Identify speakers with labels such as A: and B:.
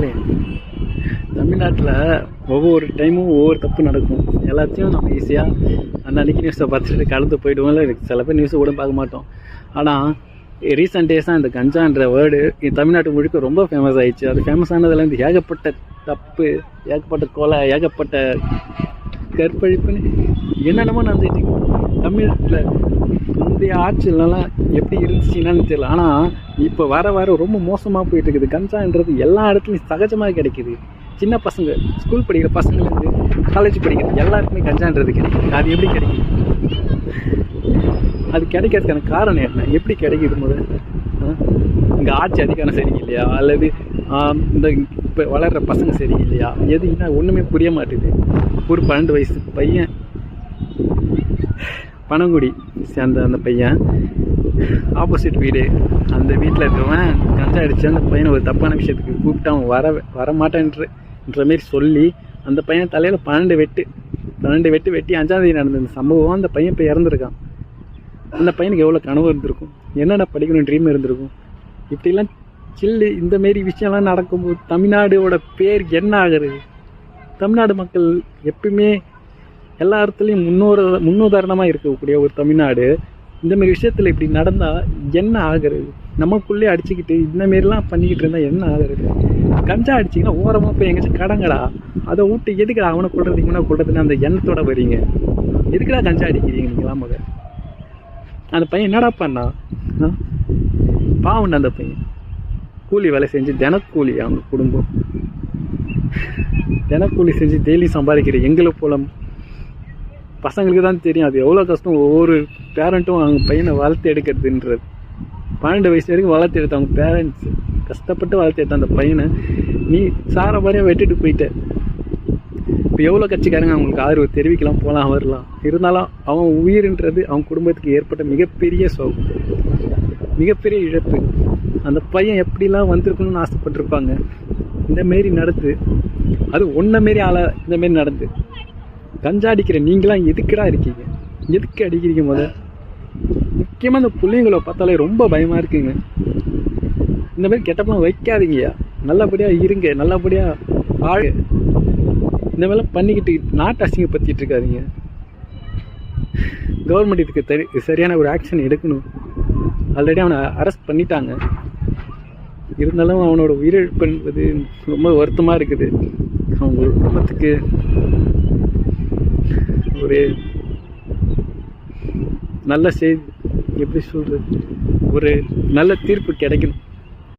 A: மக்களே, தமிழ்நாட்டில் ஒவ்வொரு டைமும் ஒவ்வொரு தப்பு நடக்கும். எல்லாத்தையும் நம்ம ஈஸியாக அன்னைக்கு நியூஸை பார்த்துட்டு கலந்து போயிடுவோம். இல்லை சில பேர் நியூஸை கூட பார்க்க மாட்டோம். ஆனால் ரீசெண்ட் டேஸாக இந்த கஞ்சான்ற வேர்டு தமிழ்நாட்டு முழுக்க ரொம்ப ஃபேமஸ் ஆகிடுச்சு. அது ஃபேமஸ் ஆனதுலேருந்து ஏகப்பட்ட தப்பு, ஏகப்பட்ட கொலை, ஏகப்பட்ட கற்பழிப்புன்னு என்னென்னமோ நடந்துட்டு தமிழ்நாட்டில். முந்தைய ஆட்சியிலலாம் எப்படி இருந்துச்சுன்னு தெரியல. ஆனால் இப்போ வர வர ரொம்ப மோசமாக போயிட்டு இருக்குது. கஞ்சான்றது எல்லா இடத்துலையும் சகஜமாக கிடைக்கிது. சின்ன பசங்க, ஸ்கூல் படிக்கிற பசங்கலேருந்து காலேஜ் படிக்கிற எல்லாருக்குமே கஞ்சான்றது கிடைக்குது. அது எப்படி கிடைக்குது? அது கிடைக்கிறதுக்கான காரணம் என்ன? எப்படி கிடைக்குது? முதல் இங்கே ஆட்சி அதிகாரம் சரியில்லையா, அல்லது இந்த இப்போ வளர்கிற பசங்க சரியில்லையா, எது என்ன ஒன்றுமே புரிய மாட்டேது. ஒரு 12 வயசு பையன், பனங்குடி சேர்ந்த அந்த பையன், ஆப்போசிட் வீடு, அந்த வீட்டில் இருக்கிறவன் கஞ்சா அடித்து அந்த பையனை ஒரு தப்பான விஷயத்துக்கு கூப்பிட்டு அவன் வரமாட்டேன்ற மாரி சொல்லி அந்த பையன் தலையில் 12 வெட்டு வெட்டி 5ஆம் தேதி நடந்த இந்த சம்பவம். அந்த பையன் இப்போ இறந்துருக்கான். அந்த பையனுக்கு எவ்வளோ கனவு இருந்திருக்கும், என்னென்ன படிக்கணும் ட்ரீம் இருந்திருக்கும். இப்படிலாம் இந்தமாரி விஷயம்லாம் நடக்கும்போது தமிழ்நாடோட பேர் என்ன ஆகுறது? தமிழ்நாடு மக்கள் எப்பயுமே எல்லா இடத்துலையும் முன்னுதாரணமாக இருக்கக்கூடிய ஒரு தமிழ்நாடு இந்தமாரி விஷயத்தில் இப்படி நடந்தால் என்ன ஆகிறது? நமக்குள்ளே அடிச்சுக்கிட்டு இந்தமாரிலாம் பண்ணிக்கிட்டு இருந்தால் என்ன ஆகிறது? கஞ்சா அடிச்சிங்கன்னா ஓரமாக போய் எங்கேயாச்சும் கடங்கடா, அதை விட்டு எதுக்குடா அவனை கொள்றது இவனை கொள்றதுன்னு அந்த எண்ணத்தோட வரீங்க. எதுக்குடா கஞ்சா அடிக்கிறீங்க நீங்களாம்? மக அந்த பையன் என்னடா பண்ணா? பாவண்ட அந்த பையன் கூலி வேலை செஞ்சு தினக்கூலி, அவங்க குடும்பம் தினக்கூலி செஞ்சு டெய்லி சம்பாதிக்கிற எங்களை போல பசங்களுக்கு தான் தெரியும் அது எவ்வளோ கஷ்டம். ஒவ்வொரு பேரண்ட்டும் அவங்க பையனை வளர்த்து எடுக்கிறதுன்றது. 12 வயசு வரைக்கும் வளர்த்து எடுத்த அவங்க பேரண்ட்ஸ் கஷ்டப்பட்டு வளர்த்து எடுத்த அந்த பையனை நீ சாரபாரியாக வெட்டிட்டு போயிட்ட. இப்போ எவ்வளோ கட்சிக்காரங்க அவங்களுக்கு ஆதரவு தெரிவிக்கலாம், போகலாம், வரலாம். இருந்தாலும் அவன் உயிர்ன்றது அவங்க குடும்பத்துக்கு ஏற்பட்ட மிகப்பெரிய சோகம், மிகப்பெரிய இழப்பு. அந்த பையன் எப்படிலாம் வந்திருக்கணும்னு ஆசைப்பட்டிருப்பாங்க. இந்தமாரி நடந்து, அது ஒன்றமாரி ஆளை இந்தமாரி நடந்து கஞ்சா அடிக்கிற நீங்களாம் எதுக்குடா இருக்கீங்க? எதுக்கு அடிக்கிறீங்க? முக்கியமாக இந்த பிள்ளைங்களை பார்த்தாலே ரொம்ப பயமாக இருக்குங்க. இந்தமாரி கெட்டப்பெல்லாம் வைக்காதீங்கயா, நல்லபடியாக இருங்க, நல்லபடியாக ஆழு. இந்த மாதிரிலாம் பண்ணிக்கிட்டு நாட்டு அசிங்கப்படுத்திட்டு இருக்காதீங்க. கவர்மெண்ட் இதுக்கு சரியான ஒரு ஆக்ஷன் எடுக்கணும். ஆல்ரெடி அவனை அரெஸ்ட் பண்ணிட்டாங்க. இருந்தாலும் அவனோட உயிரிழப்பு என்பது ரொம்ப வருத்தமாக இருக்குது. அவங்க குடும்பத்துக்கு ஒரு நல்ல செய்தி, எப்படி சொல்கிறது, ஒரு நல்ல தீர்ப்பு கிடைக்கணும்.